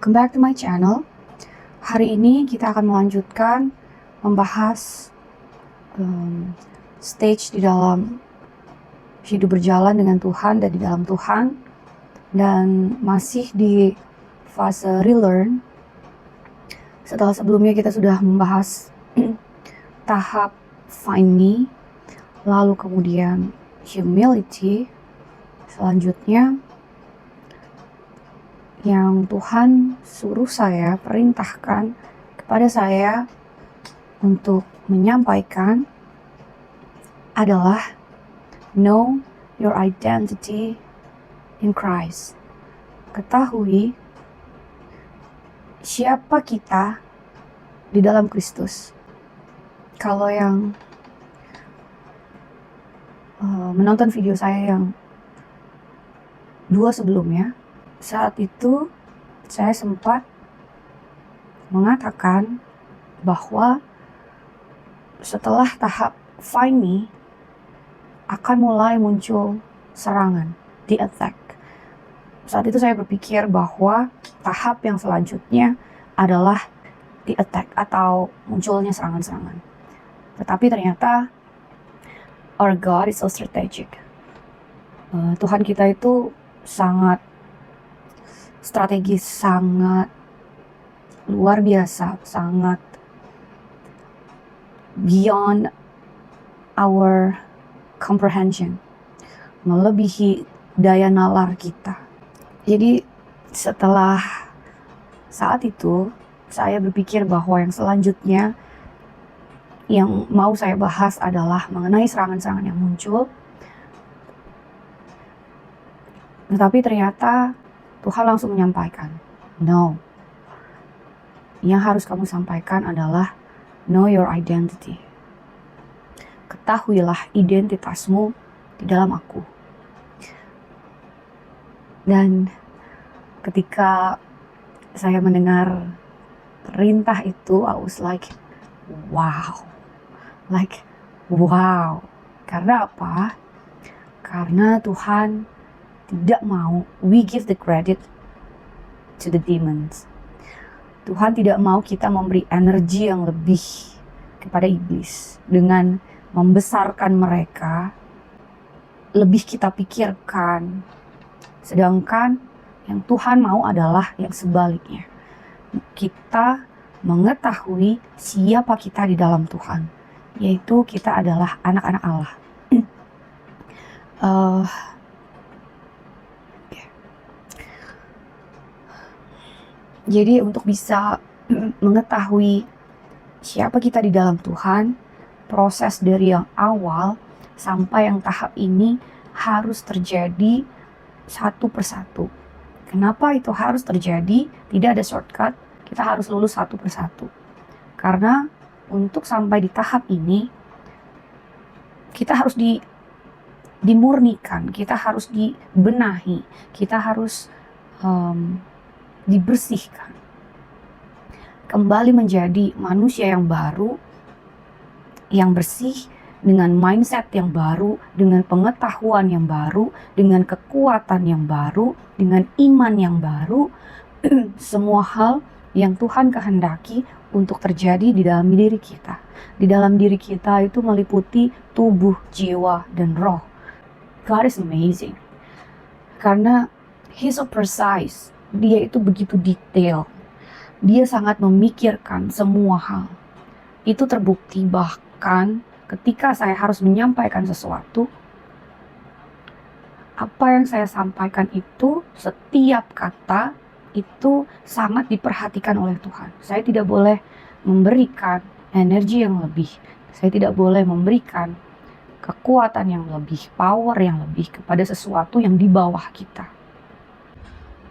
Welcome back to my channel. Hari ini kita akan melanjutkan membahas stage di dalam hidup berjalan dengan Tuhan dan di dalam Tuhan, dan masih di fase relearn. Setelah sebelumnya kita sudah membahas tahap find me, lalu kemudian humility. Selanjutnya yang Tuhan suruh saya, perintahkan kepada saya untuk menyampaikan adalah know your identity in Christ. Ketahui siapa kita di dalam Kristus. Kalau yang menonton video saya yang 2 sebelumnya, saat itu saya sempat mengatakan bahwa setelah tahap find me akan mulai muncul serangan, the attack. Saat itu saya berpikir bahwa tahap yang selanjutnya adalah the attack atau munculnya serangan-serangan. Tetapi ternyata our God is so strategic. Tuhan kita itu sangat strategis, sangat luar biasa, sangat beyond our comprehension, melebihi daya nalar kita. Jadi setelah saat itu saya berpikir bahwa yang selanjutnya yang mau saya bahas adalah mengenai serangan-serangan yang muncul. Tetapi ternyata Tuhan langsung menyampaikan, no. Yang harus kamu sampaikan adalah know your identity. Ketahuilah identitasmu di dalam aku. Dan ketika saya mendengar perintah itu, I was like, wow. Karena apa? Karena Tuhan tidak mau we give the credit to the demons. Tuhan tidak mau kita memberi energi yang lebih kepada iblis dengan membesarkan mereka, lebih kita pikirkan. Sedangkan yang Tuhan mau adalah yang sebaliknya. Kita mengetahui siapa kita di dalam Tuhan, yaitu kita adalah anak-anak Allah. Jadi untuk bisa mengetahui siapa kita di dalam Tuhan, proses dari yang awal sampai yang tahap ini harus terjadi satu persatu. Kenapa itu harus terjadi? Tidak ada shortcut, kita harus lulus satu persatu. Karena untuk sampai di tahap ini, kita harus dimurnikan, kita harus dibenahi, kita harus dibersihkan, kembali menjadi manusia yang baru, yang bersih, dengan mindset yang baru, dengan pengetahuan yang baru, dengan kekuatan yang baru, dengan iman yang baru. Semua hal yang Tuhan kehendaki untuk terjadi di dalam diri kita. Di dalam diri kita itu meliputi tubuh, jiwa, dan roh. God is amazing. Karena He's so precise. Dia itu begitu detail. Dia sangat memikirkan semua hal. Itu terbukti bahkan ketika saya harus menyampaikan sesuatu, apa yang saya sampaikan itu, setiap kata itu sangat diperhatikan oleh Tuhan. Saya tidak boleh memberikan energi yang lebih. Saya tidak boleh memberikan kekuatan yang lebih, power yang lebih kepada sesuatu yang di bawah kita.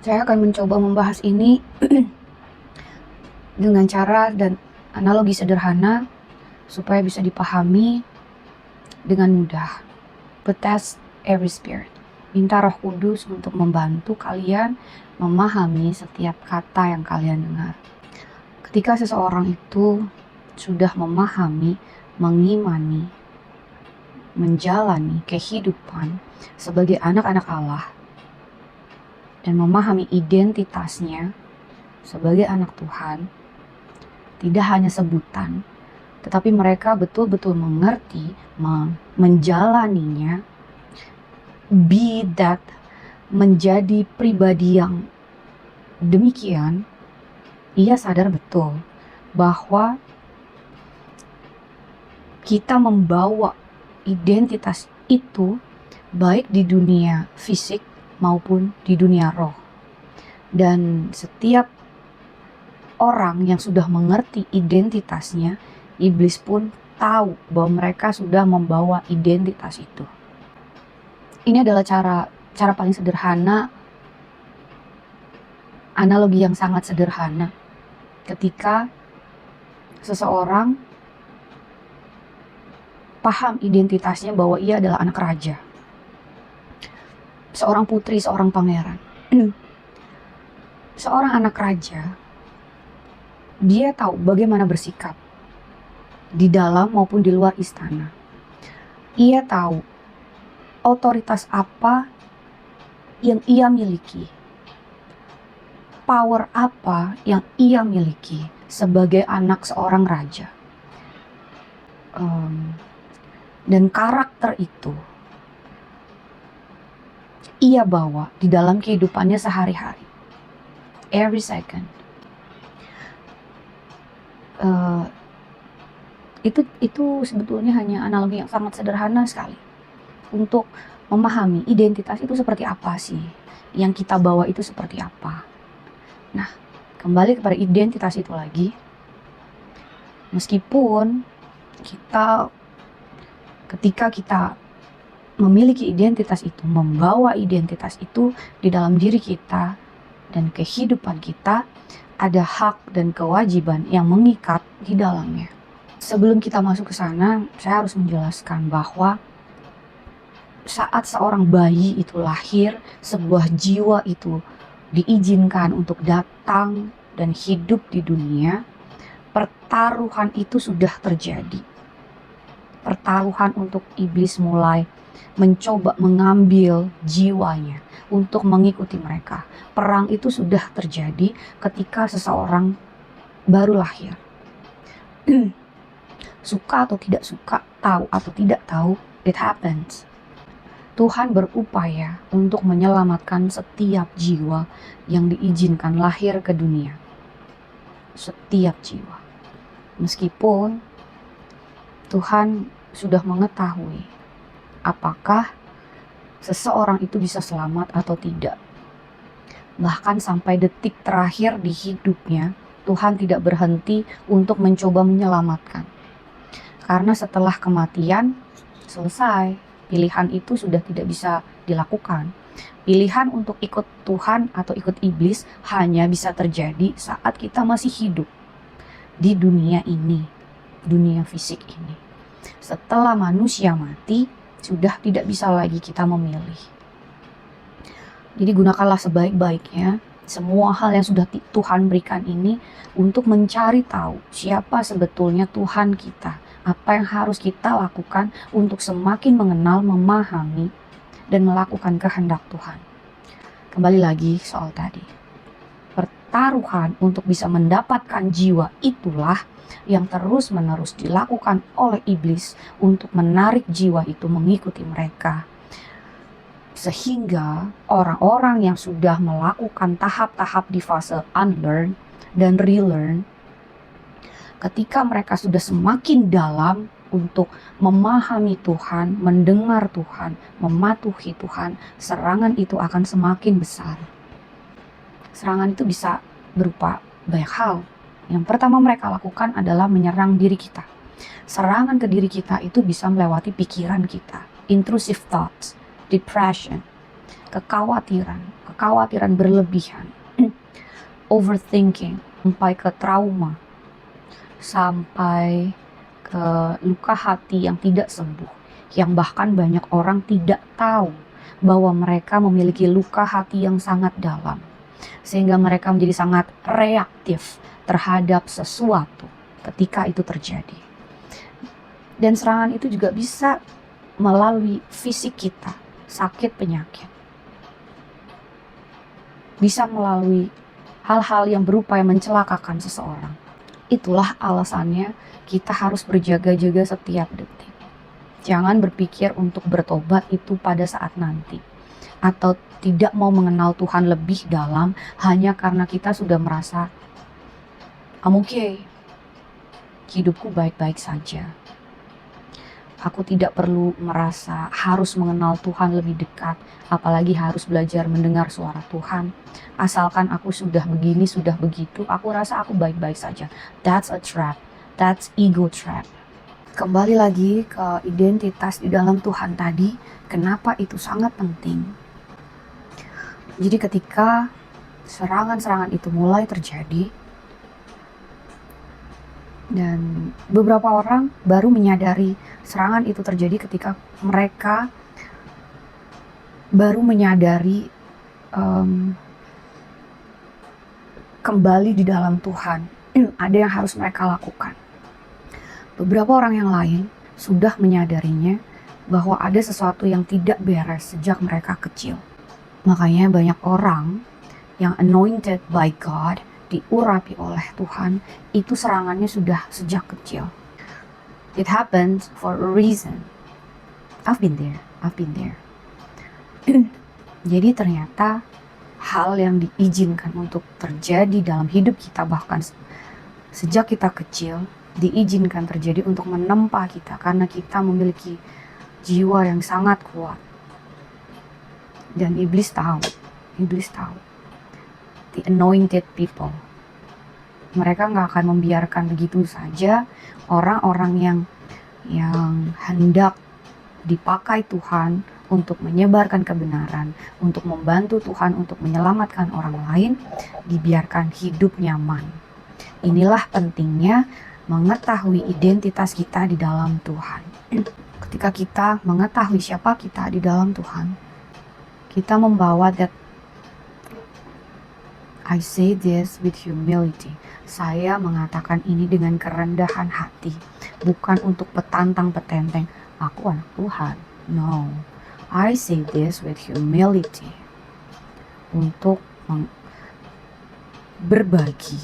Saya akan mencoba membahas ini dengan cara dan analogi sederhana supaya bisa dipahami dengan mudah. But test every spirit. Minta Roh Kudus untuk membantu kalian memahami setiap kata yang kalian dengar. Ketika seseorang itu sudah memahami, mengimani, menjalani kehidupan sebagai anak-anak Allah dan memahami identitasnya, sebagai anak Tuhan tidak hanya sebutan, tetapi mereka betul-betul mengerti, menjalaninya, be that, menjadi pribadi yang demikian. Ia sadar betul bahwa kita membawa identitas itu baik di dunia fisik maupun di dunia roh. Dan setiap orang yang sudah mengerti identitasnya, iblis pun tahu bahwa mereka sudah membawa identitas itu. Ini adalah cara paling sederhana, analogi yang sangat sederhana ketika seseorang paham identitasnya bahwa ia adalah anak raja, seorang putri, seorang pangeran. Seorang anak raja, dia tahu bagaimana bersikap di dalam maupun di luar istana. Ia tahu otoritas apa yang ia miliki, power apa yang ia miliki sebagai anak seorang raja. Dan karakter itu ia bawa di dalam kehidupannya sehari-hari, every second. Itu sebetulnya hanya analogi yang sangat sederhana sekali untuk memahami identitas itu seperti apa sih, yang kita bawa itu seperti apa. Nah, kembali kepada identitas itu lagi, meskipun ketika kita memiliki identitas itu, membawa identitas itu di dalam diri kita dan kehidupan kita, ada hak dan kewajiban yang mengikat di dalamnya. Sebelum kita masuk ke sana, saya harus menjelaskan bahwa saat seorang bayi itu lahir, sebuah jiwa itu diizinkan untuk datang dan hidup di dunia, pertaruhan itu sudah terjadi. Pertaruhan untuk iblis mulai mencoba mengambil jiwanya untuk mengikuti mereka. Perang itu sudah terjadi ketika seseorang baru lahir. Suka atau tidak suka, tahu atau tidak tahu, it happens. Tuhan berupaya untuk menyelamatkan setiap jiwa yang diizinkan lahir ke dunia. Setiap jiwa. Meskipun Tuhan sudah mengetahui apakah seseorang itu bisa selamat atau tidak. Bahkan sampai detik terakhir di hidupnya, Tuhan tidak berhenti untuk mencoba menyelamatkan. Karena setelah kematian, selesai. Pilihan itu sudah tidak bisa dilakukan. Pilihan untuk ikut Tuhan atau ikut iblis hanya bisa terjadi saat kita masih hidup di dunia ini, dunia fisik ini. Setelah manusia mati, sudah tidak bisa lagi kita memilih. Jadi gunakanlah sebaik-baiknya semua hal yang sudah Tuhan berikan ini untuk mencari tahu siapa sebetulnya Tuhan kita. Apa yang harus kita lakukan untuk semakin mengenal, memahami, dan melakukan kehendak Tuhan. Kembali lagi soal tadi. Pertaruhan untuk bisa mendapatkan jiwa itulah yang terus-menerus dilakukan oleh iblis untuk menarik jiwa itu mengikuti mereka. Sehingga orang-orang yang sudah melakukan tahap-tahap di fase unlearn dan relearn, ketika mereka sudah semakin dalam untuk memahami Tuhan, mendengar Tuhan, mematuhi Tuhan, serangan itu akan semakin besar. Serangan itu bisa berupa banyak hal. Yang pertama mereka lakukan adalah menyerang diri kita. Serangan ke diri kita itu bisa melewati pikiran kita. Intrusive thoughts, depression, kekhawatiran berlebihan, overthinking, sampai ke trauma, sampai ke luka hati yang tidak sembuh, yang bahkan banyak orang tidak tahu bahwa mereka memiliki luka hati yang sangat dalam, sehingga mereka menjadi sangat reaktif terhadap sesuatu ketika itu terjadi. Dan serangan itu juga bisa melalui fisik kita, sakit penyakit, bisa melalui hal-hal yang berupaya mencelakakan seseorang. Itulah alasannya kita harus berjaga-jaga setiap detik. Jangan berpikir untuk bertobat itu pada saat nanti, atau tidak mau mengenal Tuhan lebih dalam hanya karena kita sudah merasa I'm okay, hidupku baik-baik saja. Aku tidak perlu merasa harus mengenal Tuhan lebih dekat, apalagi harus belajar mendengar suara Tuhan. Asalkan aku sudah begini, sudah begitu, aku rasa aku baik-baik saja. That's a trap. That's ego trap. Kembali lagi ke identitas di dalam Tuhan tadi, kenapa itu sangat penting. Jadi ketika serangan-serangan itu mulai terjadi, dan beberapa orang baru menyadari serangan itu terjadi ketika mereka baru menyadari kembali di dalam Tuhan. Ada yang harus mereka lakukan. Beberapa orang yang lain sudah menyadarinya bahwa ada sesuatu yang tidak beres sejak mereka kecil. Makanya banyak orang yang anointed by God, diurapi oleh Tuhan, itu serangannya sudah sejak kecil. It happens for a reason. I've been there. Jadi ternyata hal yang diizinkan untuk terjadi dalam hidup kita, bahkan sejak kita kecil, diizinkan terjadi untuk menempa kita karena kita memiliki jiwa yang sangat kuat. Dan iblis tahu. The anointed people, mereka gak akan membiarkan begitu saja orang-orang yang hendak dipakai Tuhan untuk menyebarkan kebenaran, untuk membantu Tuhan, untuk menyelamatkan orang lain, dibiarkan hidup nyaman. Inilah pentingnya mengetahui identitas kita di dalam Tuhan. Ketika kita mengetahui siapa kita di dalam Tuhan, kita membawa that I say this with humility. Saya mengatakan ini dengan kerendahan hati, bukan untuk petantang-petenteng. Aku anak Tuhan. No, I say this with humility. Untuk berbagi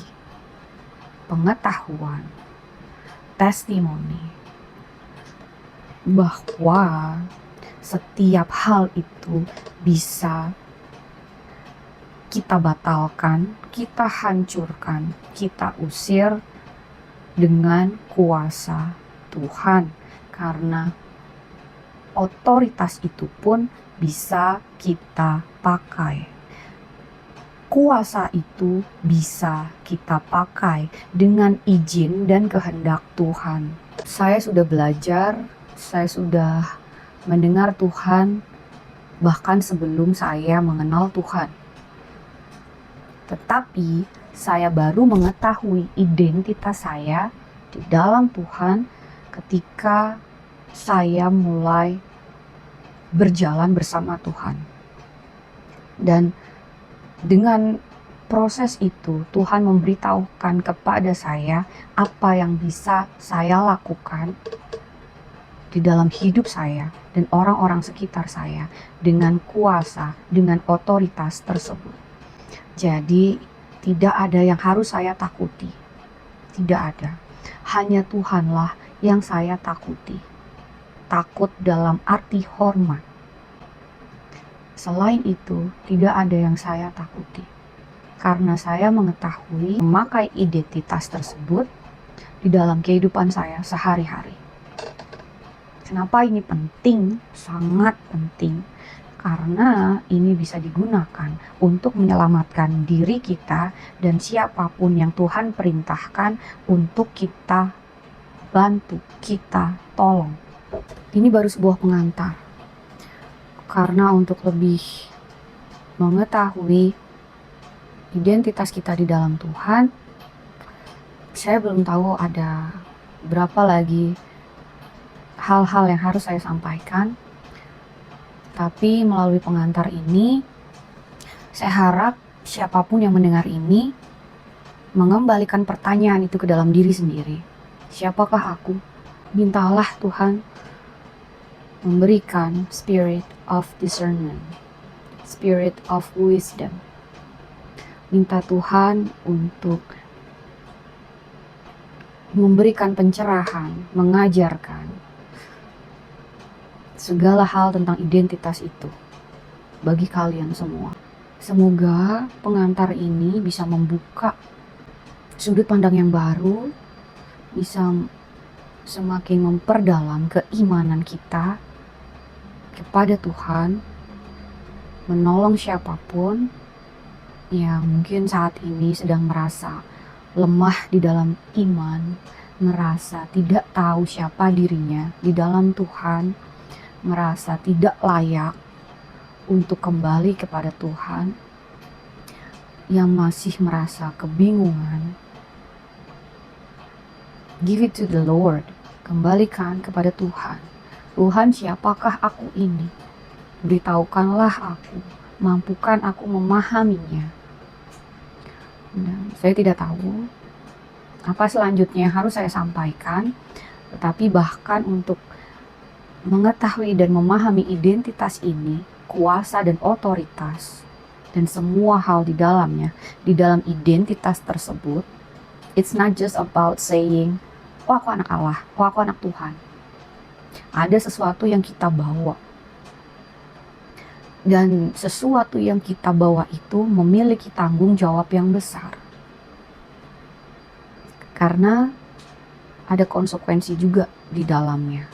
pengetahuan, testimoni bahwa setiap hal itu bisa kita batalkan, kita hancurkan, kita usir dengan kuasa Tuhan. Karena otoritas itu pun bisa kita pakai. Kuasa itu bisa kita pakai dengan izin dan kehendak Tuhan. Saya sudah belajar, saya sudah mendengar Tuhan bahkan sebelum saya mengenal Tuhan. Tetapi saya baru mengetahui identitas saya di dalam Tuhan ketika saya mulai berjalan bersama Tuhan. Dan dengan proses itu Tuhan memberitahukan kepada saya apa yang bisa saya lakukan di dalam hidup saya dan orang-orang sekitar saya dengan kuasa, dengan otoritas tersebut. Jadi tidak ada yang harus saya takuti. Tidak ada. Hanya Tuhanlah yang saya takuti. Takut dalam arti hormat. Selain itu, tidak ada yang saya takuti. Karena saya mengetahui memakai identitas tersebut di dalam kehidupan saya sehari-hari. Kenapa ini penting? Sangat penting. Karena ini bisa digunakan untuk menyelamatkan diri kita dan siapapun yang Tuhan perintahkan untuk kita bantu, kita tolong. Ini baru sebuah pengantar. Karena untuk lebih mengetahui identitas kita di dalam Tuhan, saya belum tahu ada berapa lagi hal-hal yang harus saya sampaikan. Tapi melalui pengantar ini, saya harap siapapun yang mendengar ini mengembalikan pertanyaan itu ke dalam diri sendiri. Siapakah aku? Mintalah Tuhan memberikan spirit of discernment, spirit of wisdom, Minta Tuhan untuk memberikan pencerahan, mengajarkan segala hal tentang identitas itu bagi kalian semua. Semoga pengantar ini bisa membuka sudut pandang yang baru, bisa semakin memperdalam keimanan kita kepada Tuhan, menolong siapapun yang mungkin saat ini sedang merasa lemah di dalam iman, merasa tidak tahu siapa dirinya di dalam Tuhan, merasa tidak layak untuk kembali kepada Tuhan, yang masih merasa kebingungan. Give it to the Lord. Kembalikan kepada Tuhan. Tuhan, siapakah aku ini? Beritahukanlah aku, mampukan aku memahaminya. Dan saya tidak tahu apa selanjutnya yang harus saya sampaikan, tetapi bahkan untuk mengetahui dan memahami identitas ini, kuasa dan otoritas, dan semua hal di dalamnya, di dalam identitas tersebut, it's not just about saying, oh aku anak Allah, oh aku anak Tuhan. Ada sesuatu yang kita bawa. Dan sesuatu yang kita bawa itu memiliki tanggung jawab yang besar. Karena ada konsekuensi juga di dalamnya.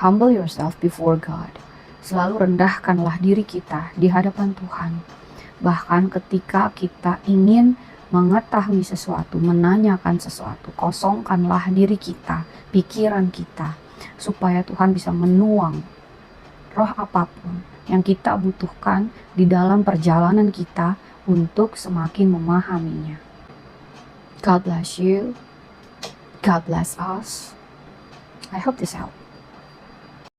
Humble yourself before God. Selalu rendahkanlah diri kita di hadapan Tuhan. Bahkan ketika kita ingin mengetahui sesuatu, menanyakan sesuatu, kosongkanlah diri kita, pikiran kita, supaya Tuhan bisa menuang roh apapun yang kita butuhkan di dalam perjalanan kita untuk semakin memahaminya. God bless you. God bless us. I hope this helped.